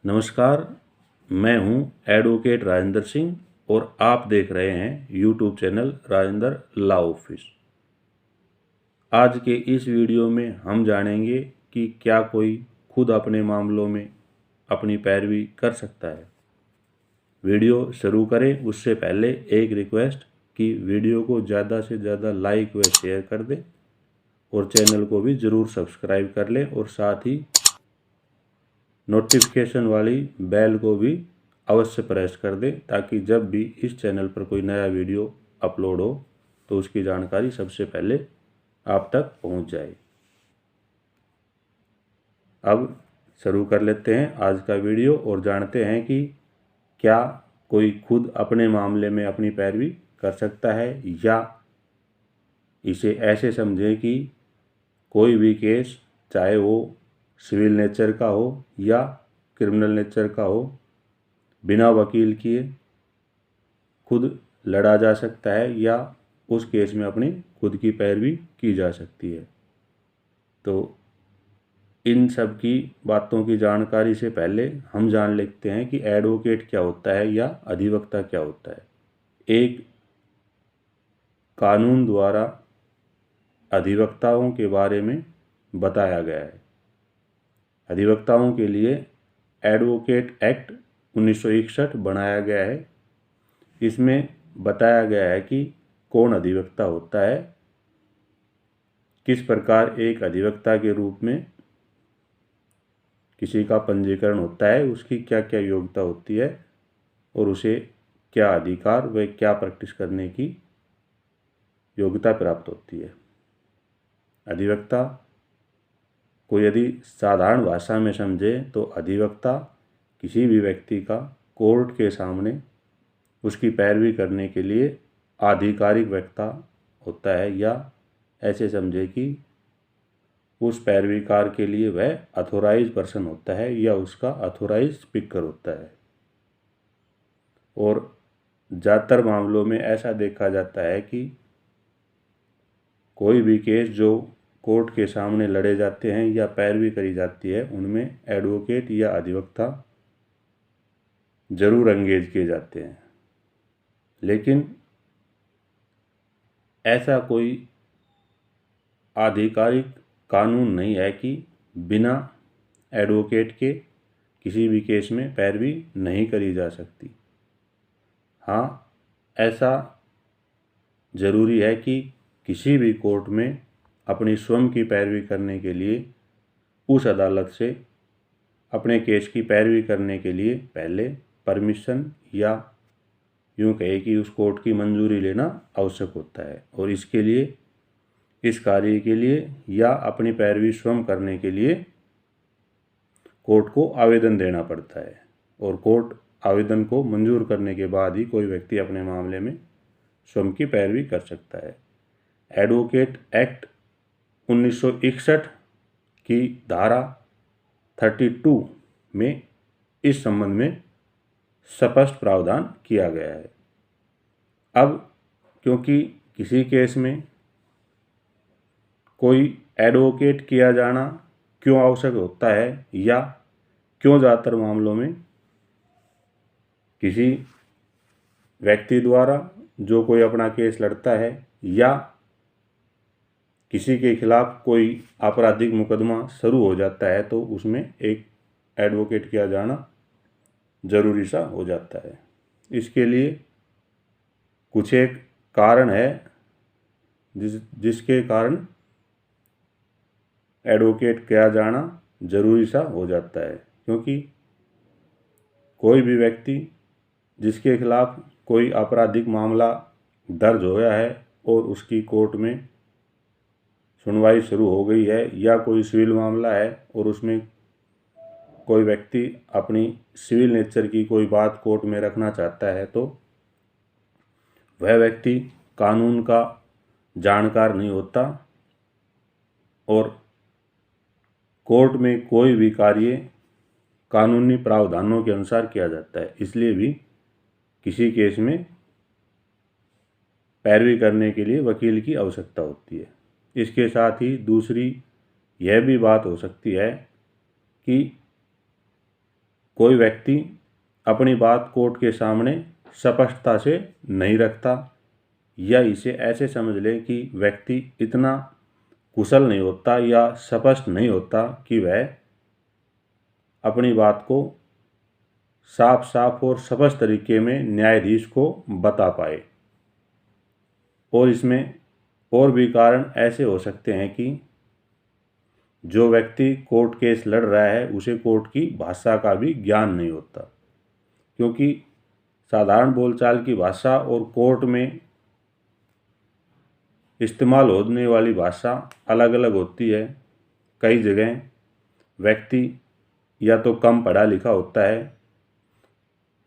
नमस्कार, मैं हूं एडवोकेट राजेंद्र सिंह और आप देख रहे हैं YouTube channel Rajendra law office. आज के इस वीडियो में हम जानेंगे कि क्या कोई खुद अपने मामलों में अपनी पैरवी कर सकता है। वीडियो शुरू करें उससे पहले एक रिक्वेस्ट कि वीडियो को ज़्यादा से ज़्यादा लाइक व शेयर कर दें और चैनल को भी ज़रूर सब्सक्राइब कर लें और साथ ही नोटिफिकेशन वाली बेल को भी अवश्य प्रेस कर दें ताकि जब भी इस चैनल पर कोई नया वीडियो अपलोड हो तो उसकी जानकारी सबसे पहले आप तक पहुंच जाए। अब शुरू कर लेते हैं आज का वीडियो और जानते हैं कि क्या कोई खुद अपने मामले में अपनी पैरवी कर सकता है, या इसे ऐसे समझें कि कोई भी केस चाहे वो सिविल नेचर का हो या क्रिमिनल नेचर का हो, बिना वकील किए खुद लड़ा जा सकता है या उस केस में अपनी खुद की पैरवी की जा सकती है। तो इन सब की बातों की जानकारी से पहले हम जान लेते हैं कि एडवोकेट क्या होता है या अधिवक्ता क्या होता है। एक कानून द्वारा अधिवक्ताओं के बारे में बताया गया है। अधिवक्ताओं के लिए एडवोकेट एक्ट 1961 बनाया गया है। इसमें बताया गया है कि कौन अधिवक्ता होता है, किस प्रकार एक अधिवक्ता के रूप में किसी का पंजीकरण होता है, उसकी क्या क्या योग्यता होती है और उसे क्या अधिकार व क्या प्रैक्टिस करने की योग्यता प्राप्त होती है। अधिवक्ता को यदि साधारण भाषा में समझे तो अधिवक्ता किसी भी व्यक्ति का कोर्ट के सामने उसकी पैरवी करने के लिए आधिकारिक व्यक्ति होता है, या ऐसे समझे कि उस पैरवीकार के लिए वह अथोराइज पर्सन होता है या उसका अथोराइज स्पीकर होता है। और ज़्यादातर मामलों में ऐसा देखा जाता है कि कोई भी केस जो कोर्ट के सामने लड़े जाते हैं या पैरवी करी जाती है उनमें एडवोकेट या अधिवक्ता जरूर एंगेज किए जाते हैं। लेकिन ऐसा कोई आधिकारिक कानून नहीं है कि बिना एडवोकेट के किसी भी केस में पैरवी नहीं करी जा सकती। हाँ, ऐसा ज़रूरी है कि किसी भी कोर्ट में अपनी स्वयं की पैरवी करने के लिए उस अदालत से अपने केस की पैरवी करने के लिए पहले परमिशन या यूँ कहे कि उस कोर्ट की मंजूरी लेना आवश्यक होता है। और इसके लिए, इस कार्य के लिए या अपनी पैरवी स्वयं करने के लिए कोर्ट को आवेदन देना पड़ता है और कोर्ट आवेदन को मंजूर करने के बाद ही कोई व्यक्ति अपने मामले में स्वयं की पैरवी कर सकता है। एडवोकेट एक्ट 1961 की धारा 32 में इस संबंध में स्पष्ट प्रावधान किया गया है। अब क्योंकि किसी केस में कोई एडवोकेट किया जाना क्यों आवश्यक होता है या क्यों ज़्यादातर मामलों में किसी व्यक्ति द्वारा जो कोई अपना केस लड़ता है या किसी के खिलाफ कोई आपराधिक मुकदमा शुरू हो जाता है तो उसमें एक एडवोकेट किया जाना ज़रूरी सा हो जाता है। इसके लिए कुछ एक कारण है जिसके कारण एडवोकेट किया जाना ज़रूरी सा हो जाता है, क्योंकि कोई भी व्यक्ति जिसके खिलाफ कोई आपराधिक मामला दर्ज होया है और उसकी कोर्ट में सुनवाई शुरू हो गई है, या कोई सिविल मामला है और उसमें कोई व्यक्ति अपनी सिविल नेचर की कोई बात कोर्ट में रखना चाहता है, तो वह व्यक्ति कानून का जानकार नहीं होता और कोर्ट में कोई भी कार्य कानूनी प्रावधानों के अनुसार किया जाता है। इसलिए भी किसी केस में पैरवी करने के लिए वकील की आवश्यकता होती है। इसके साथ ही दूसरी यह भी बात हो सकती है कि कोई व्यक्ति अपनी बात कोर्ट के सामने स्पष्टता से नहीं रखता, या इसे ऐसे समझ ले कि व्यक्ति इतना कुशल नहीं होता या स्पष्ट नहीं होता कि वह अपनी बात को साफ साफ और स्पष्ट तरीके में न्यायाधीश को बता पाए। और इसमें और भी कारण ऐसे हो सकते हैं कि जो व्यक्ति कोर्ट केस लड़ रहा है उसे कोर्ट की भाषा का भी ज्ञान नहीं होता, क्योंकि साधारण बोलचाल की भाषा और कोर्ट में इस्तेमाल होने वाली भाषा अलग अलग होती है। कई जगह व्यक्ति या तो कम पढ़ा लिखा होता है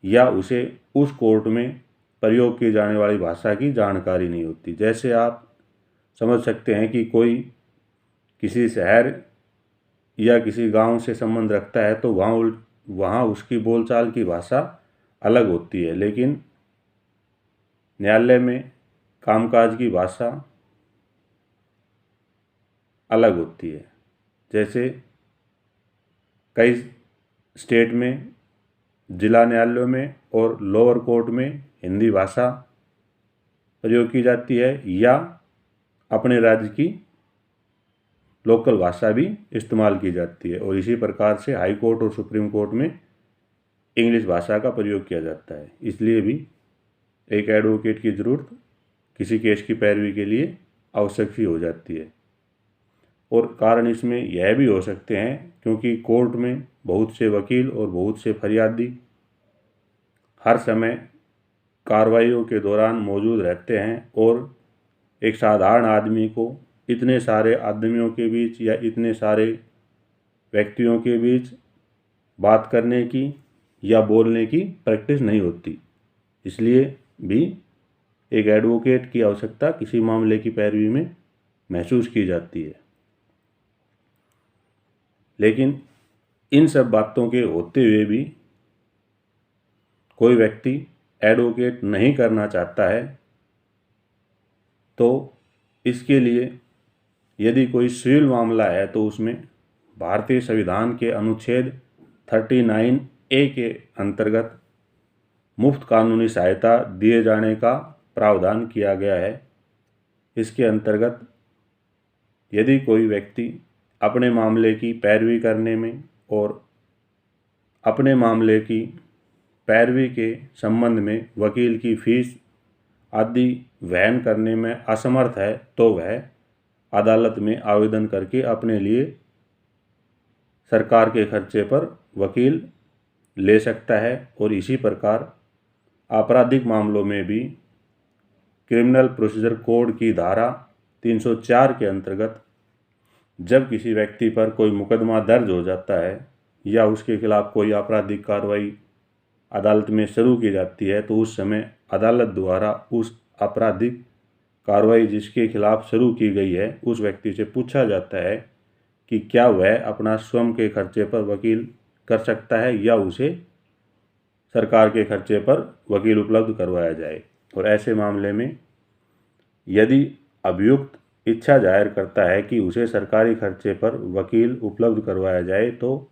या उसे उस कोर्ट में प्रयोग की जाने वाली भाषा की जानकारी नहीं होती। जैसे आप समझ सकते हैं कि कोई किसी शहर या किसी गांव से संबंध रखता है तो वहाँ उसकी बोलचाल की भाषा अलग होती है, लेकिन न्यायालय में कामकाज की भाषा अलग होती है। जैसे कई स्टेट में जिला न्यायालयों में और लोअर कोर्ट में हिंदी भाषा प्रयोग की जाती है या अपने राज्य की लोकल भाषा भी इस्तेमाल की जाती है, और इसी प्रकार से हाई कोर्ट और सुप्रीम कोर्ट में इंग्लिश भाषा का प्रयोग किया जाता है। इसलिए भी एक एडवोकेट की ज़रूरत किसी केस की पैरवी के लिए आवश्यक ही हो जाती है। और कारण इसमें यह भी हो सकते हैं क्योंकि कोर्ट में बहुत से वकील और बहुत से फरियादी हर समय कार्रवाइयों के दौरान मौजूद रहते हैं, और एक साधारण आदमी को इतने सारे आदमियों के बीच या इतने सारे व्यक्तियों के बीच बात करने की या बोलने की प्रैक्टिस नहीं होती। इसलिए भी एक एडवोकेट की आवश्यकता किसी मामले की पैरवी में महसूस की जाती है। लेकिन इन सब बातों के होते हुए भी कोई व्यक्ति एडवोकेट नहीं करना चाहता है, तो इसके लिए यदि कोई सिविल मामला है तो उसमें भारतीय संविधान के अनुच्छेद 39A के अंतर्गत मुफ्त कानूनी सहायता दिए जाने का प्रावधान किया गया है। इसके अंतर्गत यदि कोई व्यक्ति अपने मामले की पैरवी करने में और अपने मामले की पैरवी के संबंध में वकील की फीस आदि वहन करने में असमर्थ है, तो वह अदालत में आवेदन करके अपने लिए सरकार के खर्चे पर वकील ले सकता है। और इसी प्रकार आपराधिक मामलों में भी क्रिमिनल प्रोसीजर कोड की धारा 304 के अंतर्गत जब किसी व्यक्ति पर कोई मुकदमा दर्ज हो जाता है या उसके खिलाफ कोई आपराधिक कार्रवाई अदालत में शुरू की जाती है, तो उस समय अदालत द्वारा उस आपराधिक कार्रवाई जिसके खिलाफ शुरू की गई है उस व्यक्ति से पूछा जाता है कि क्या वह अपना स्वयं के खर्चे पर वकील कर सकता है या उसे सरकार के खर्चे पर वकील उपलब्ध करवाया जाए। और ऐसे मामले में यदि अभियुक्त इच्छा जाहिर करता है कि उसे सरकारी खर्चे पर वकील उपलब्ध करवाया जाए, तो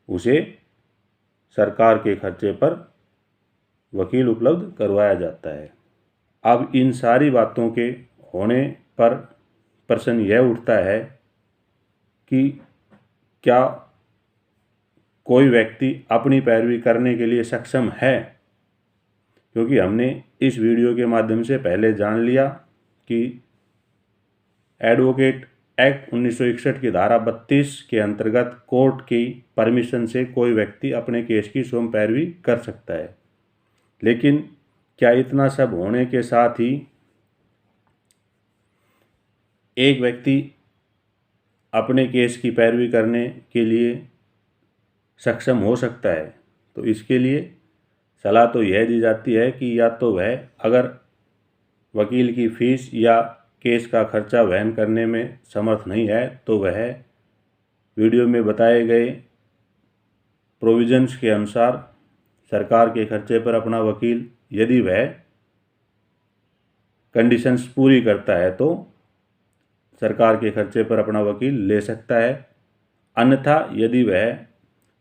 उसे सरकार के खर्चे पर वकील उपलब्ध करवाया जाता है। अब इन सारी बातों के होने पर प्रश्न यह उठता है कि क्या कोई व्यक्ति अपनी पैरवी करने के लिए सक्षम है? क्योंकि हमने इस वीडियो के माध्यम से पहले जान लिया कि एडवोकेट एक्ट 1961 की धारा 32 के अंतर्गत कोर्ट की परमिशन से कोई व्यक्ति अपने केस की स्वयं पैरवी कर सकता है। लेकिन क्या इतना सब होने के साथ ही एक व्यक्ति अपने केस की पैरवी करने के लिए सक्षम हो सकता है? तो इसके लिए सलाह तो यह दी जाती है कि या तो वह अगर वकील की फीस या केस का खर्चा वहन करने में समर्थ नहीं है, तो वह वीडियो में बताए गए प्रोविजंस के अनुसार सरकार के खर्चे पर अपना वकील, यदि वह कंडीशंस पूरी करता है, तो सरकार के खर्चे पर अपना वकील ले सकता है। अन्यथा यदि वह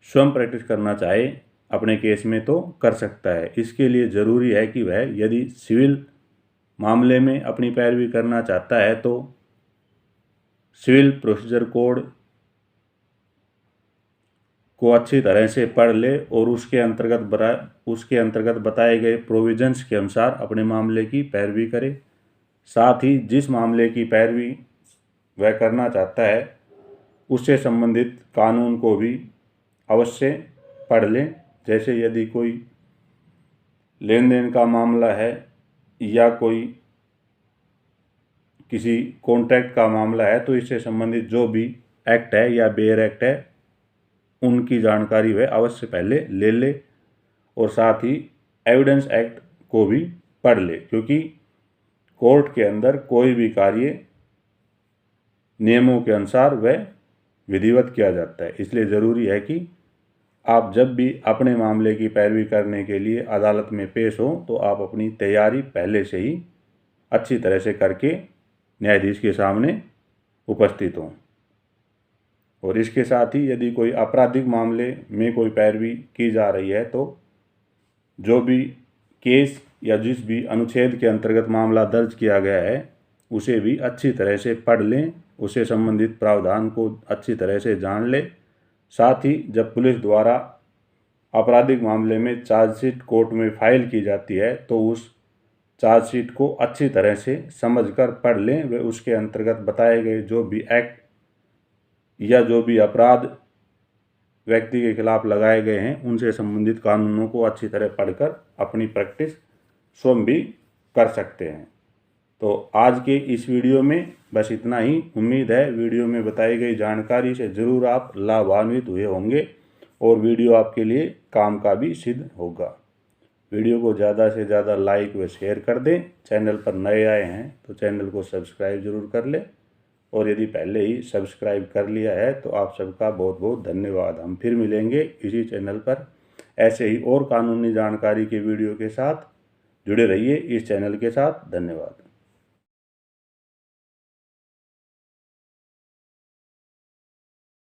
स्वयं प्रैक्टिस करना चाहे अपने केस में तो कर सकता है। इसके लिए ज़रूरी है कि वह यदि सिविल मामले में अपनी पैरवी करना चाहता है तो सिविल प्रोसीजर कोड को अच्छी तरह से पढ़ ले और उसके अंतर्गत बताए गए प्रोविजंस के अनुसार अपने मामले की पैरवी करे। साथ ही जिस मामले की पैरवी वह करना चाहता है उससे संबंधित कानून को भी अवश्य पढ़ लें। जैसे यदि कोई लेन देन का मामला है या कोई किसी कॉन्ट्रैक्ट का मामला है तो इससे संबंधित जो भी एक्ट है या बेयर एक्ट है उनकी जानकारी वह अवश्य पहले ले ले और साथ ही एविडेंस एक्ट को भी पढ़ ले, क्योंकि कोर्ट के अंदर कोई भी कार्य नियमों के अनुसार वह विधिवत किया जाता है। इसलिए ज़रूरी है कि आप जब भी अपने मामले की पैरवी करने के लिए अदालत में पेश हो तो आप अपनी तैयारी पहले से ही अच्छी तरह से करके न्यायाधीश के सामने उपस्थित हों। और इसके साथ ही यदि कोई आपराधिक मामले में कोई पैरवी की जा रही है तो जो भी केस या जिस भी अनुच्छेद के अंतर्गत मामला दर्ज किया गया है उसे भी अच्छी तरह से पढ़ लें, उससे संबंधित प्रावधान को अच्छी तरह से जान लें। साथ ही जब पुलिस द्वारा आपराधिक मामले में चार्जशीट कोर्ट में फाइल की जाती है तो उस चार्जशीट को अच्छी तरह से समझकर पढ़ लें। वे उसके अंतर्गत बताए गए जो भी एक्ट या जो भी अपराध व्यक्ति के खिलाफ लगाए गए हैं उनसे संबंधित कानूनों को अच्छी तरह पढ़कर अपनी प्रैक्टिस स्वयं भी कर सकते हैं। तो आज के इस वीडियो में बस इतना ही। उम्मीद है वीडियो में बताई गई जानकारी से ज़रूर आप लाभान्वित हुए होंगे और वीडियो आपके लिए काम का भी सिद्ध होगा। वीडियो को ज़्यादा से ज़्यादा लाइक व शेयर कर दें। चैनल पर नए आए हैं तो चैनल को सब्सक्राइब ज़रूर कर लें और यदि पहले ही सब्सक्राइब कर लिया है तो आप सबका बहुत बहुत धन्यवाद। हम फिर मिलेंगे इसी चैनल पर ऐसे ही और कानूनी जानकारी के वीडियो के साथ। जुड़े रहिए इस चैनल के साथ। धन्यवाद।